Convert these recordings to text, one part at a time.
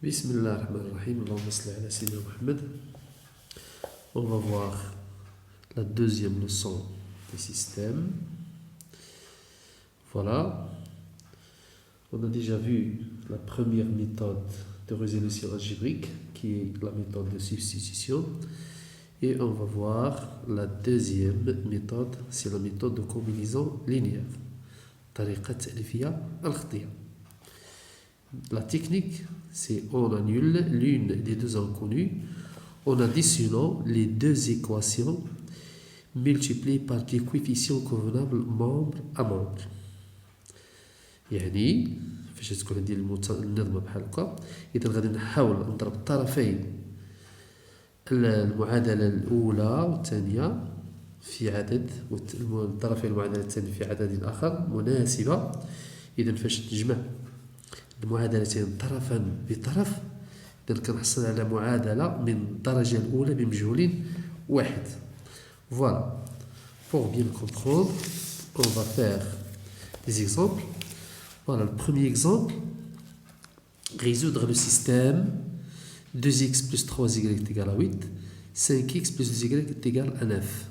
Bismillah ar-Rahman ar-Rahim, Allahumma salli ala Sayyidina Muhammad. On va voir la deuxième leçon des systèmes. Voilà. On a déjà vu la première méthode de résolution algébrique, qui est la méthode de substitution. Et on va voir la deuxième méthode, c'est la méthode de combinaison linéaire. طريقة تأليفية الخطية. La technique, c'est on annule l'une des deux inconnues en additionnant les deux équations multipliées par des coefficients convenables membre à membre. يعني فاش تكون عندي النظمة بحال هكا، إذا غادي نحاول نضرب طرفي المعادلة الأولى والثانية في عدد، والطرفي المعادلة الثانية في عدد آخر مناسبة. إذا فاش تجمع المعادلتين طرفا بطرف، إذا كنحصل على معادلة من الدرجة الأولى بمجهول واحد. Voilà. Pour bien comprendre, on va faire des exemples. Voilà, le premier exemple. Résoudre le système 2x plus 3y est égal à 8, 5x plus 2y est égal à 9.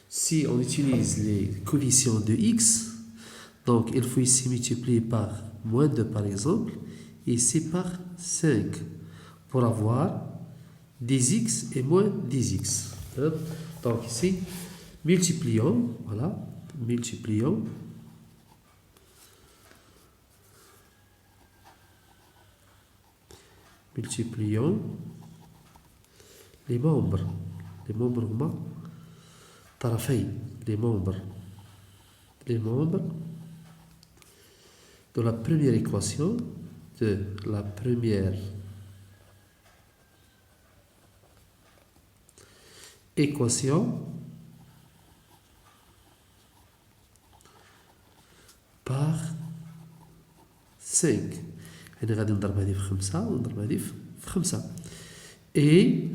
Si on utilise les coefficients de x, donc il faut ici multiplier par moins 2 par exemple, et ici par 5, pour avoir 10x et moins 10x. Donc ici, multiplions, voilà, multiplions les membres هما طرفي les membres de la première équation, par 5. يعني غادي نضرب هذه في 5 ونضرب هذه في 5. Et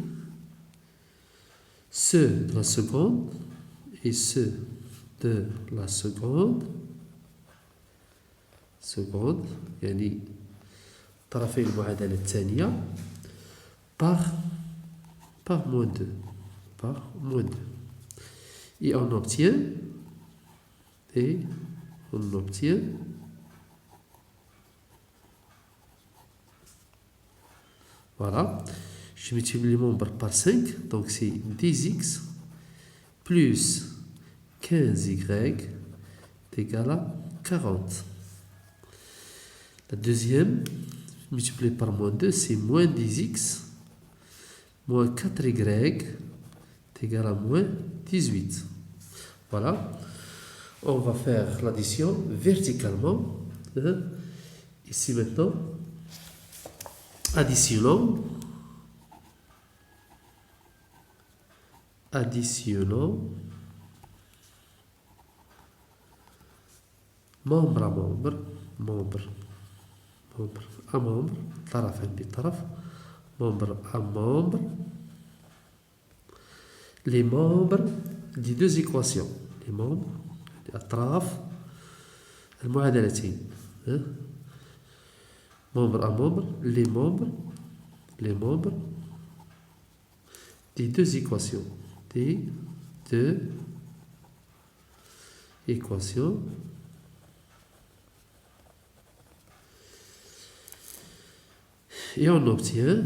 ceux de la seconde et ceux de la seconde يعني طرفي المعادلة الثانية par moins 2. Et on obtient voilà, je multiplie les membres par 5, donc c'est 10x plus 15y est égal à 40. La deuxième, multiplié par moins 2, c'est moins 10x moins 4y est égal à moins 18. Voilà. On va faire l'addition verticalement. Ici maintenant, additionnons membre à membre, طرفا بطرف, membre à membre, les membres des deux équations, les membres أطراف المعادلتين, membre à membre, les membres des deux équations, et on obtient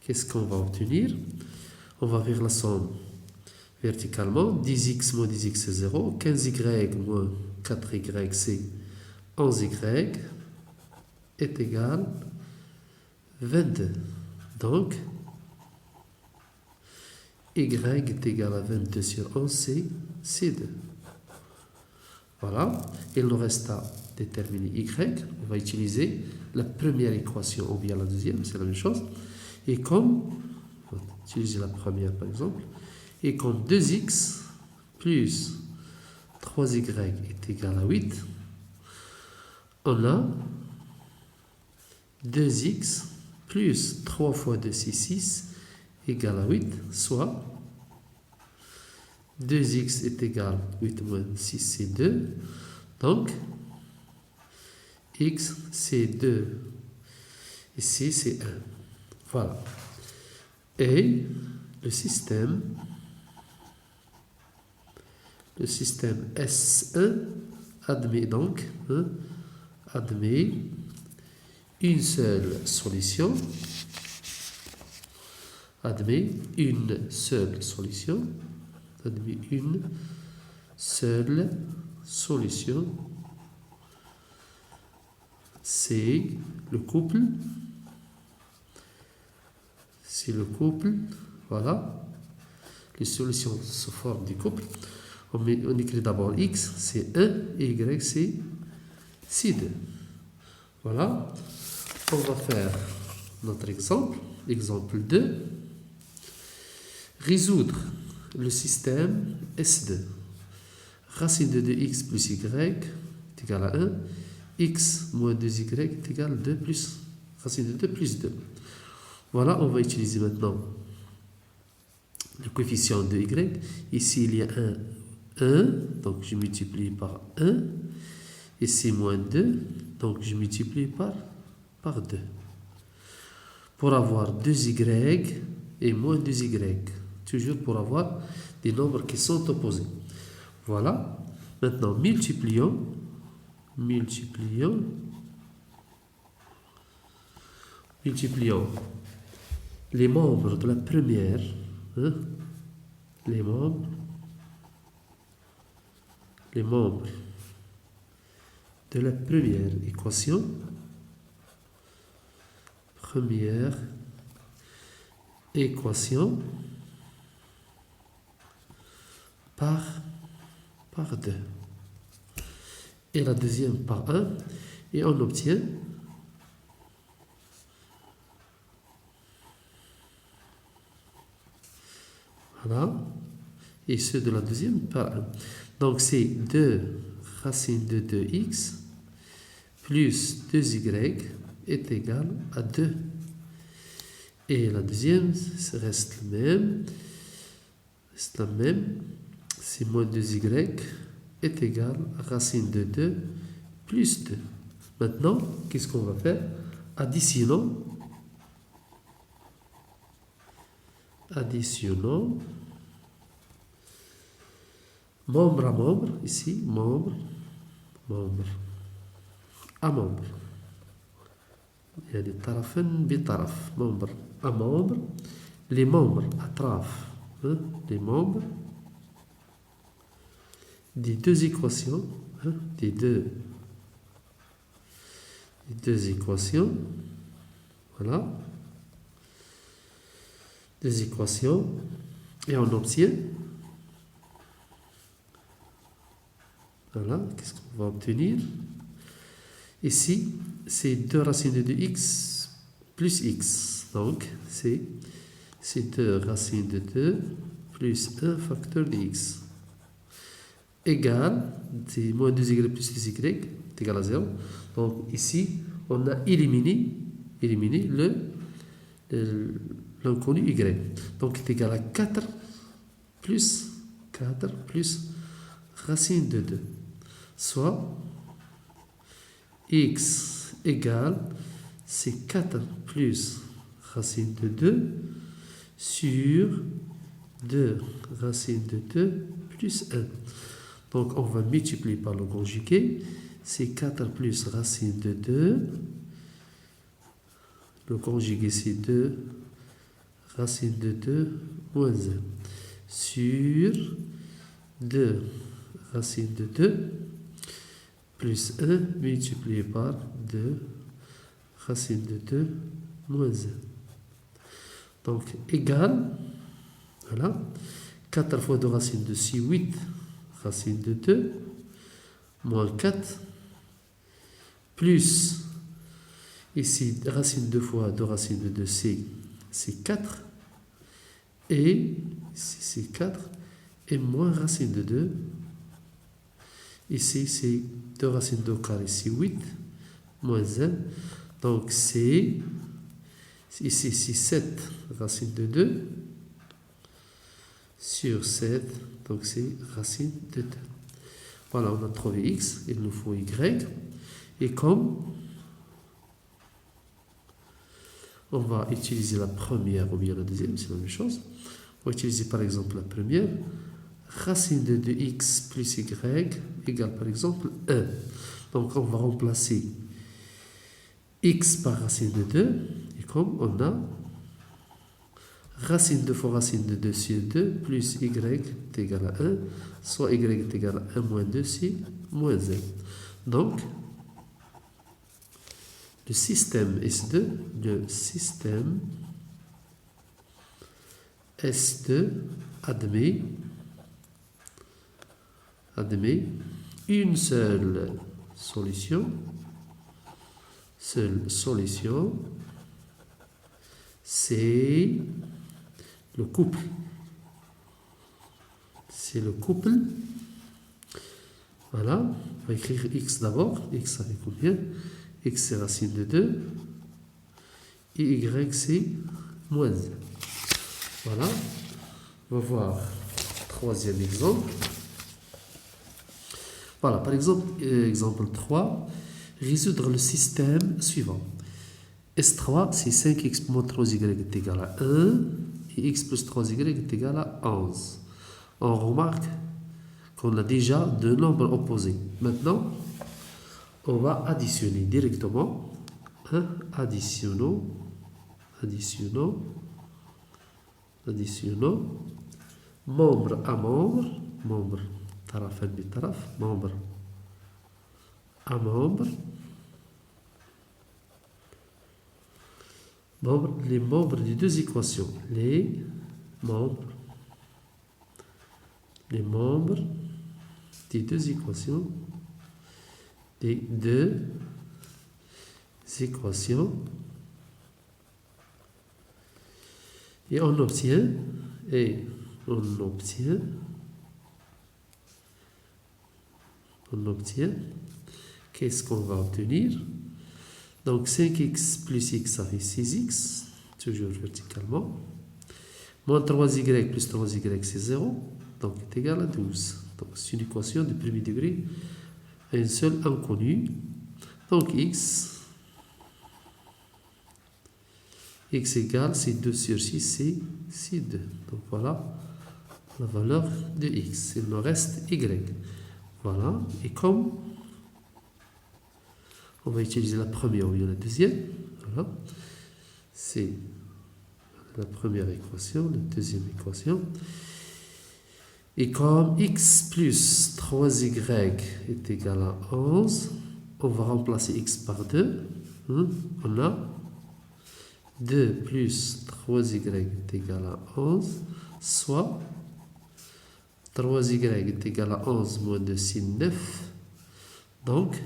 qu'est-ce qu'on va obtenir? On va faire la somme verticalement. 10x moins 10x c'est 0, 15y moins 4y c'est 11y est égal 22. Donc y est égal à 22 sur 11, c'est 2. Voilà, il nous reste à déterminer y. On va utiliser la première équation ou bien la deuxième, c'est la même chose. Et comme, on va utiliser la première par exemple, et comme 2x plus 3y est égal à 8, on a 2x plus 3 fois 2 c'est 6 égale à 8, soit 2x est égal à 8 moins 6 c'est 2, Donc, x c'est 2. Ici c'est 1. Voilà. Et le système S1 admet donc admet une seule solution. Admet une seule solution. Admet une seule solution. C'est le couple. C'est le couple. Voilà. Les solutions se forment du couple. On écrit d'abord x, c'est 1, et y, c'est 2. Voilà. On va faire notre exemple. Exemple 2. Résoudre le système S2. Racine de 2x plus y est égal à 1. X moins 2y est égal à 2 plus racine de 2 plus 2. Voilà, on va utiliser maintenant le coefficient de y. Ici, il y a 1, donc je multiplie par 1. Ici, moins 2, donc je multiplie par 2. Pour avoir 2y et moins 2y. Toujours pour avoir des nombres qui sont opposés. Voilà. Maintenant, multiplions les membres de la première, les membres de la première équation, par 2 et la deuxième par 1, et on obtient voilà, et ceux de la deuxième par 1. Donc c'est 2 racine de 2x plus 2y est égal à 2. Et la deuxième reste la même, c'est moins 2y est égal à racine de 2 plus 2. Maintenant, qu'est-ce qu'on va faire? Additionnons membre à membre, ici, membre à membre. Il y a des tarafin bitaraf, membre à membre. Les membres atraf, les membres des deux équations, des deux équations, voilà, des équations, et on obtient, voilà, qu'est-ce qu'on va obtenir? Ici, c'est 2 racines de 2x plus x, donc c'est 2 racines de 2 plus 1 facteur de x. Égal, c'est moins 2y plus 2y est égal à 0. Donc ici, on a éliminé l'inconnu y. Donc est égal à 4 plus racine de 2. Soit x égale, c'est 4 plus racine de 2 sur 2 racine de 2 plus 1. Donc on va multiplier par le conjugué. C'est 4 plus racine de 2. Le conjugué c'est 2 racine de 2 moins 1 sur 2 racine de 2 plus 1 multiplié par 2 racine de 2 moins 1. Donc égal, voilà, 4 fois 2 racine de 6, 8 racine de 2 moins 4 plus, ici racine 2 fois 2 racine de 2 c'est 4, et ici c'est 4 et moins racine de 2, ici c'est 2 racine de 2 carré, c'est 8 moins 1, donc c'est ici c'est 7 racine de 2 sur 7, donc c'est racine de 2. Voilà, on a trouvé x, il nous faut y. Et comme on va utiliser la première ou bien la deuxième, c'est la même chose. On va utiliser par exemple la première. Racine de 2x plus y égale par exemple 1. Donc on va remplacer x par racine de 2. Et comme on a racine de fois racine de 2 sur 2 plus y est égal à 1, soit y est égal à 1 moins 2 c'est moins 1. Donc, le système S2 admet une seule solution, c'est le couple. C'est le couple. Voilà, on va écrire x d'abord. X, ça fait combien? X, c'est racine de 2. Et y, c'est moins 1. Voilà. On va voir le troisième exemple. Voilà, par exemple, exemple 3. Résoudre le système suivant. S3, c'est 5x moins 3y est égal à 1. Et x plus 3y est égal à 11. On remarque qu'on a déjà deux nombres opposés. Maintenant, on va additionner directement. Additionnons. Membre à membre. Membre tarafan bi taraf. Membre à membre. Les membres des deux équations. Les membres des deux équations. Et on obtient, qu'est-ce qu'on va obtenir? Donc 5x plus x, ça fait 6x, toujours verticalement. Moins 3y plus 3y, c'est 0, donc est égal à 12. Donc c'est une équation de premier degré, un seul inconnu. Donc x égale, c'est 2 sur 6, c'est 2. Donc voilà la valeur de x. Il nous reste y. Voilà. Et comme on va utiliser la première ou bien la deuxième, voilà. C'est la première équation, la deuxième équation. Et comme x plus 3y est égal à 11, on va remplacer x par 2. On a 2 plus 3y est égal à 11, soit 3y est égal à 11 moins 2, c'est 9. Donc,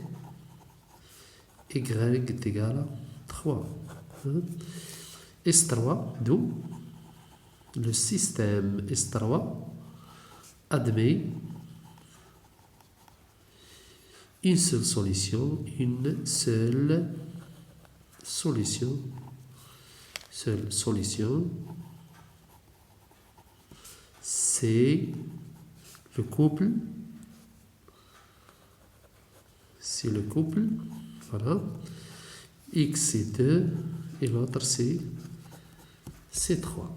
y est égal à 3. S3, d'où le système S3 admet une seule solution, c'est le couple, voilà, x c'est 2 et l'autre c'est 3.